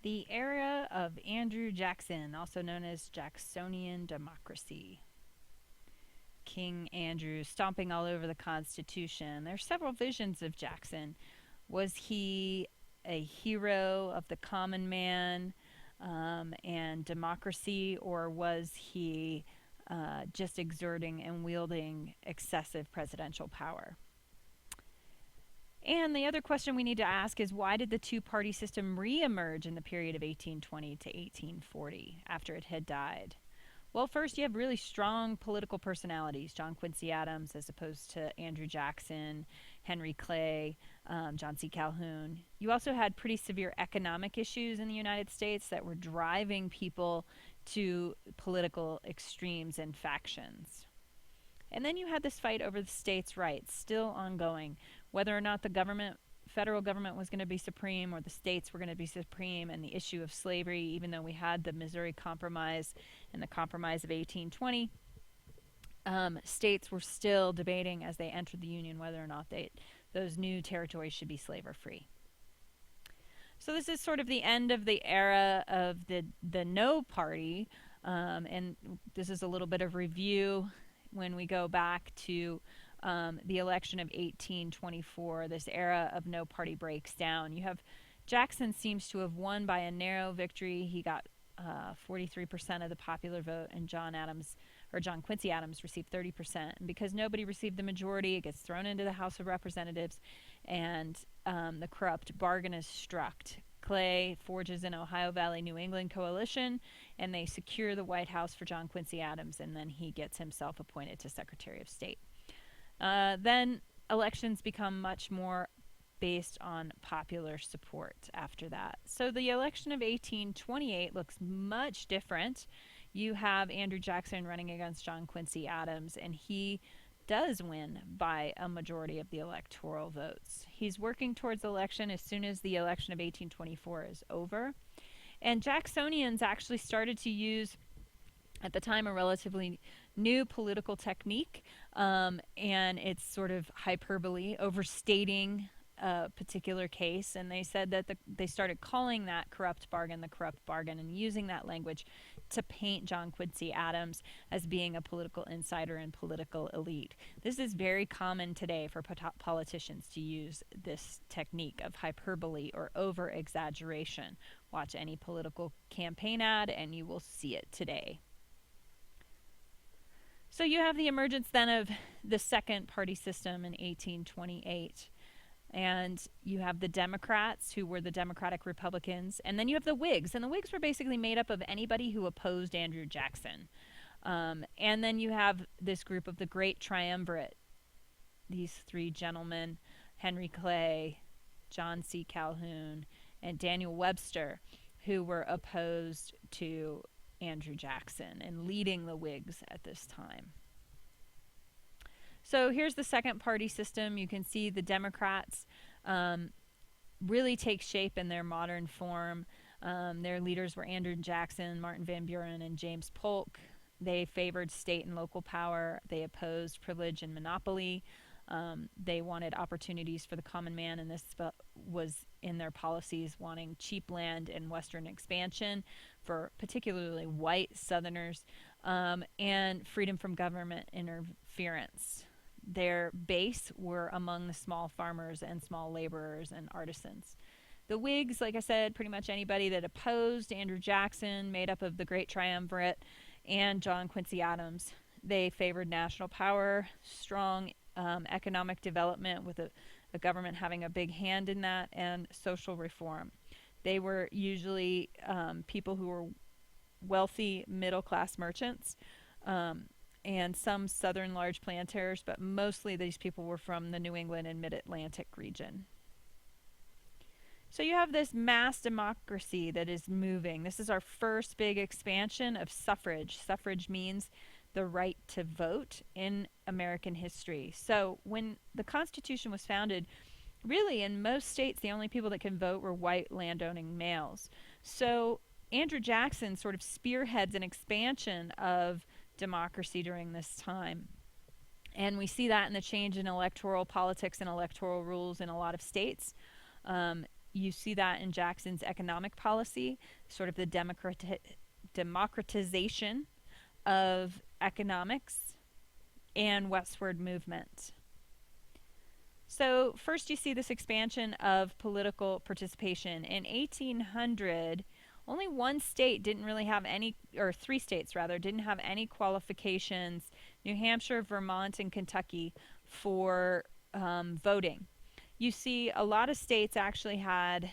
The era of Andrew Jackson, also known as Jacksonian Democracy. King Andrew stomping all over the Constitution. There are several visions of Jackson. Was he a hero of the common man and democracy, or was he just exerting and wielding excessive presidential power? And the other question we need to ask is, why did the two party system reemerge in the period of 1820 to 1840 after it had died? Well, first, you have really strong political personalities. John Quincy Adams, as opposed to Andrew Jackson, Henry Clay, John C. Calhoun. You also had pretty severe economic issues in the United States that were driving people to political extremes and factions. And then you had this fight over the states' rights, still ongoing, whether or not the federal government was going to be supreme or the states were going to be supreme, and the issue of slavery, even though we had the Missouri Compromise and the Compromise of 1820, states were still debating as they entered the Union whether or not those new territories should be slavery free. So this is sort of the end of the era of the No Party, and this is a little bit of review when we go back to the election of 1824. This era of No Party breaks down. You have Jackson seems to have won by a narrow victory. He got 43% of the popular vote, and John Quincy Adams received 30%. And because nobody received the majority, it gets thrown into the House of Representatives, and the corrupt bargain is struck. Clay forges an Ohio Valley New England coalition, and they secure the White House for John Quincy Adams, and then he gets himself appointed to Secretary of State. Then elections become much more based on popular support after that. So the election of 1828 looks much different. You have Andrew Jackson running against John Quincy Adams, and he does win by a majority of the electoral votes. He's working towards election as soon as the election of 1824 is over. And Jacksonians actually started to use, at the time, a relatively new political technique, and it's sort of hyperbole, overstating a particular case, and they said that they started calling that corrupt bargain the corrupt bargain, and using that language to paint John Quincy Adams as being a political insider and political elite. This is very common today for politicians to use this technique of hyperbole or over exaggeration. Watch any political campaign ad and you will see it today. So you have the emergence then of the second party system in 1828. And you have the Democrats, who were the Democratic Republicans, and then you have the Whigs, and the Whigs were basically made up of anybody who opposed Andrew Jackson. And then you have this group of the Great Triumvirate, these three gentlemen, Henry Clay, John C. Calhoun, and Daniel Webster, who were opposed to Andrew Jackson and leading the Whigs at this time. So here's the second party system. You can see the Democrats really take shape in their modern form. Their leaders were Andrew Jackson, Martin Van Buren, and James Polk. They favored state and local power. They opposed privilege and monopoly. They wanted opportunities for the common man, and this was in their policies, wanting cheap land and western expansion for particularly white Southerners, and freedom from government interference. Their base were among the small farmers and small laborers and artisans. The Whigs, like I said, pretty much anybody that opposed Andrew Jackson, made up of the Great Triumvirate and John Quincy Adams. They favored national power, strong economic development with a government having a big hand in that, and social reform. They were usually people who were wealthy middle-class merchants, and some southern large planters, but mostly these people were from the New England and Mid-Atlantic region. So you have this mass democracy that is moving. This is our first big expansion of suffrage. Suffrage means the right to vote in American history. So when the Constitution was founded, really in most states the only people that can vote were white landowning males. So Andrew Jackson sort of spearheads an expansion of democracy during this time. And we see that in the change in electoral politics and electoral rules in a lot of states. You see that in Jackson's economic policy, sort of the democratization of economics and westward movement. So first you see this expansion of political participation. In 1800, only one state didn't really have any, or three states rather, didn't have any qualifications, New Hampshire, Vermont, and Kentucky, for voting. You see a lot of states actually had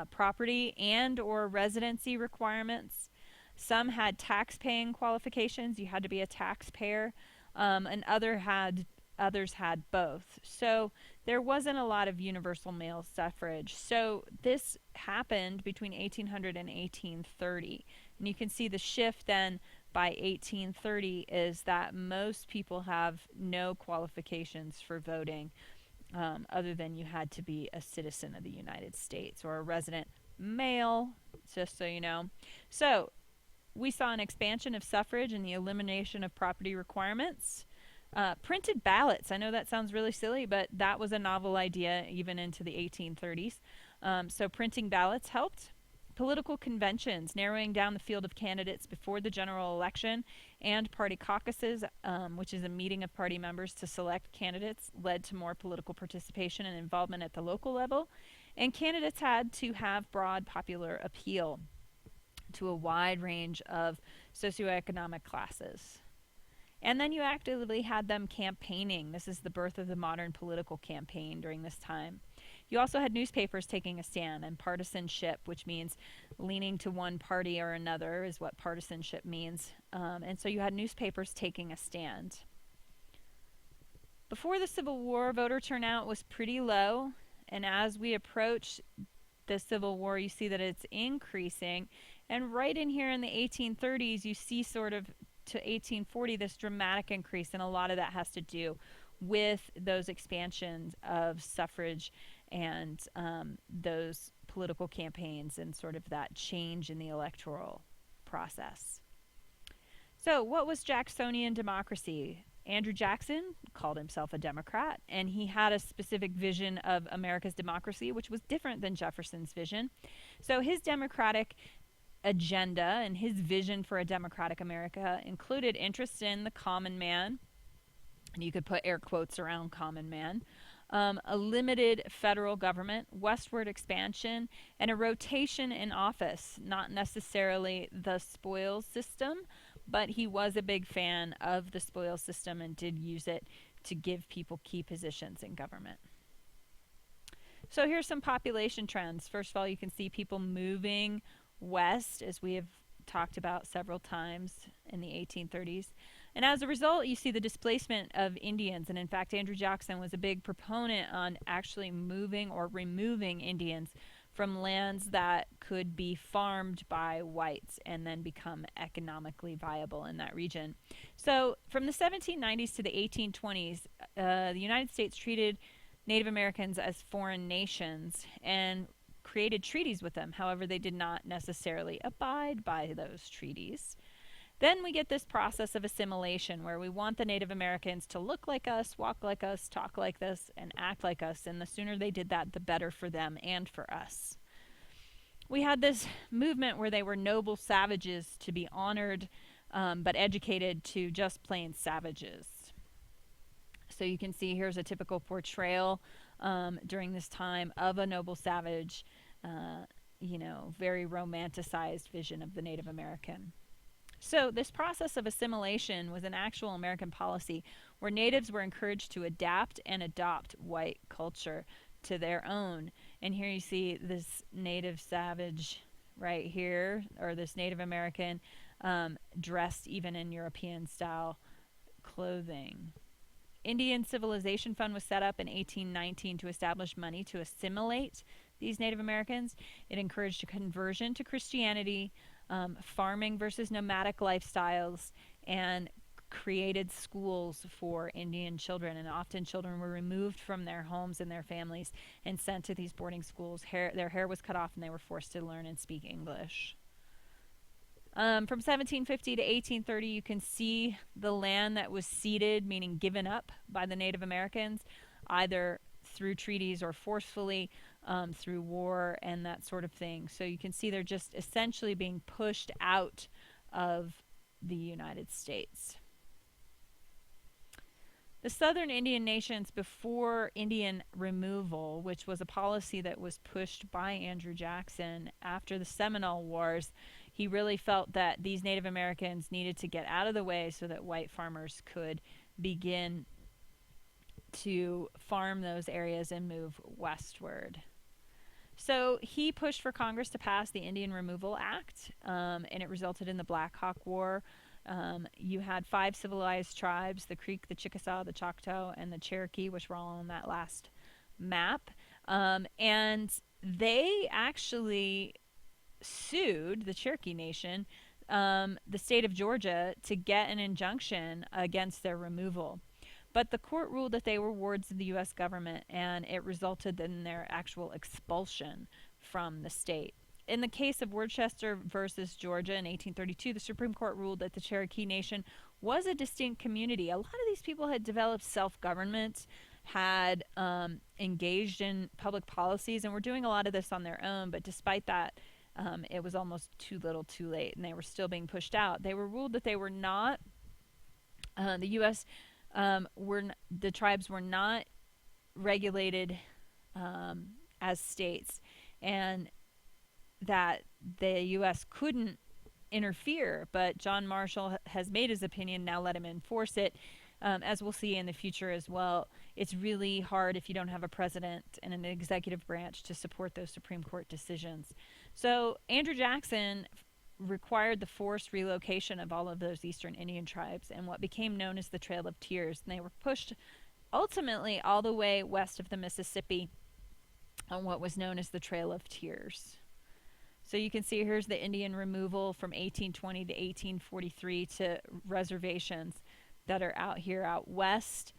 property and or residency requirements. Some had tax-paying qualifications. You had to be a taxpayer, and others had both. So there wasn't a lot of universal male suffrage. So this happened between 1800 and 1830. And you can see the shift then by 1830 is that most people have no qualifications for voting, other than you had to be a citizen of the United States or a resident male, just so you know. So we saw an expansion of suffrage and the elimination of property requirements. Printed ballots. I know that sounds really silly, but that was a novel idea even into the 1830s. So printing ballots helped. Political conventions, narrowing down the field of candidates before the general election, and party caucuses, which is a meeting of party members to select candidates, led to more political participation and involvement at the local level. And candidates had to have broad popular appeal to a wide range of socioeconomic classes. And then you actively had them campaigning. This is the birth of the modern political campaign during this time. You also had newspapers taking a stand, and partisanship, which means leaning to one party or another, is what partisanship means. And so you had newspapers taking a stand. Before the Civil War, voter turnout was pretty low, and as we approach the Civil War, you see that it's increasing. And right in here in the 1830s, you see sort of to 1840 this dramatic increase, and a lot of that has to do with those expansions of suffrage and those political campaigns and sort of that change in the electoral process. So what was Jacksonian democracy? Andrew Jackson called himself a Democrat, and he had a specific vision of America's democracy, which was different than Jefferson's vision. So his democratic agenda and his vision for a democratic America included interest in the common man, and you could put air quotes around common man, a limited federal government, westward expansion, and a rotation in office, not necessarily the spoils system, but he was a big fan of the spoils system and did use it to give people key positions in government. So here's some population trends. First of all, you can see people moving west, as we have talked about several times in the 1830s. And as a result, you see the displacement of Indians. And in fact, Andrew Jackson was a big proponent on actually moving or removing Indians from lands that could be farmed by whites and then become economically viable in that region. So from the 1790s to the 1820s, the United States treated Native Americans as foreign nations and created treaties with them. However, they did not necessarily abide by those treaties. Then we get this process of assimilation where we want the Native Americans to look like us, walk like us, talk like us, and act like us. And the sooner they did that, the better for them and for us. We had this movement where they were noble savages to be honored, but educated to just plain savages. So you can see here's a typical portrayal during this time of a noble savage, very romanticized vision of the Native American. So this process of assimilation was an actual American policy where natives were encouraged to adapt and adopt white culture to their own. And here you see this native savage right here, or this Native American dressed even in European style clothing. Indian Civilization Fund was set up in 1819 to establish money to assimilate these Native Americans. It encouraged a conversion to Christianity, farming versus nomadic lifestyles, and created schools for Indian children. And often children were removed from their homes and their families and sent to these boarding schools. Their hair was cut off and they were forced to learn and speak English. From 1750 to 1830, you can see the land that was ceded, meaning given up by the Native Americans, either through treaties or forcefully, through war and that sort of thing. So you can see they're just essentially being pushed out of the United States. The southern Indian nations before Indian removal, which was a policy that was pushed by Andrew Jackson after the Seminole Wars, he really felt that these Native Americans needed to get out of the way so that white farmers could begin to farm those areas and move westward. So he pushed for Congress to pass the Indian Removal Act, and it resulted in the Black Hawk War. You had 5 civilized tribes: the Creek, the Chickasaw, the Choctaw, and the Cherokee, which were all on that last map. And they actually sued the Cherokee Nation, the state of Georgia, to get an injunction against their removal. But the court ruled that they were wards of the U.S. government, and it resulted in their actual expulsion from the state. In the case of Worcester versus Georgia in 1832, the Supreme Court ruled that the Cherokee Nation was a distinct community. A lot of these people had developed self-government, had engaged in public policies, and were doing a lot of this on their own. But despite that, it was almost too little too late, and they were still being pushed out. They were ruled that they were not, the U.S. The tribes were not regulated as states, and that the U.S. couldn't interfere. But John Marshall has made his opinion. Now let him enforce it. As we'll see in the future as well, it's really hard if you don't have a president and an executive branch to support those Supreme Court decisions. So Andrew Jackson required the forced relocation of all of those Eastern Indian tribes and what became known as the Trail of Tears. And they were pushed ultimately all the way west of the Mississippi on what was known as the Trail of Tears. So you can see here's the Indian removal from 1820 to 1843 to reservations that are out here out west.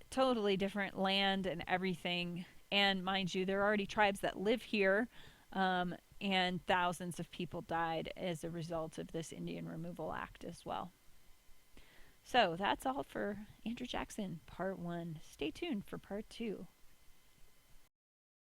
Totally different land and everything. And mind you, there are already tribes that live here, and thousands of people died as a result of this Indian Removal Act as well. So that's all for Andrew Jackson, part 1. Stay tuned for part 2.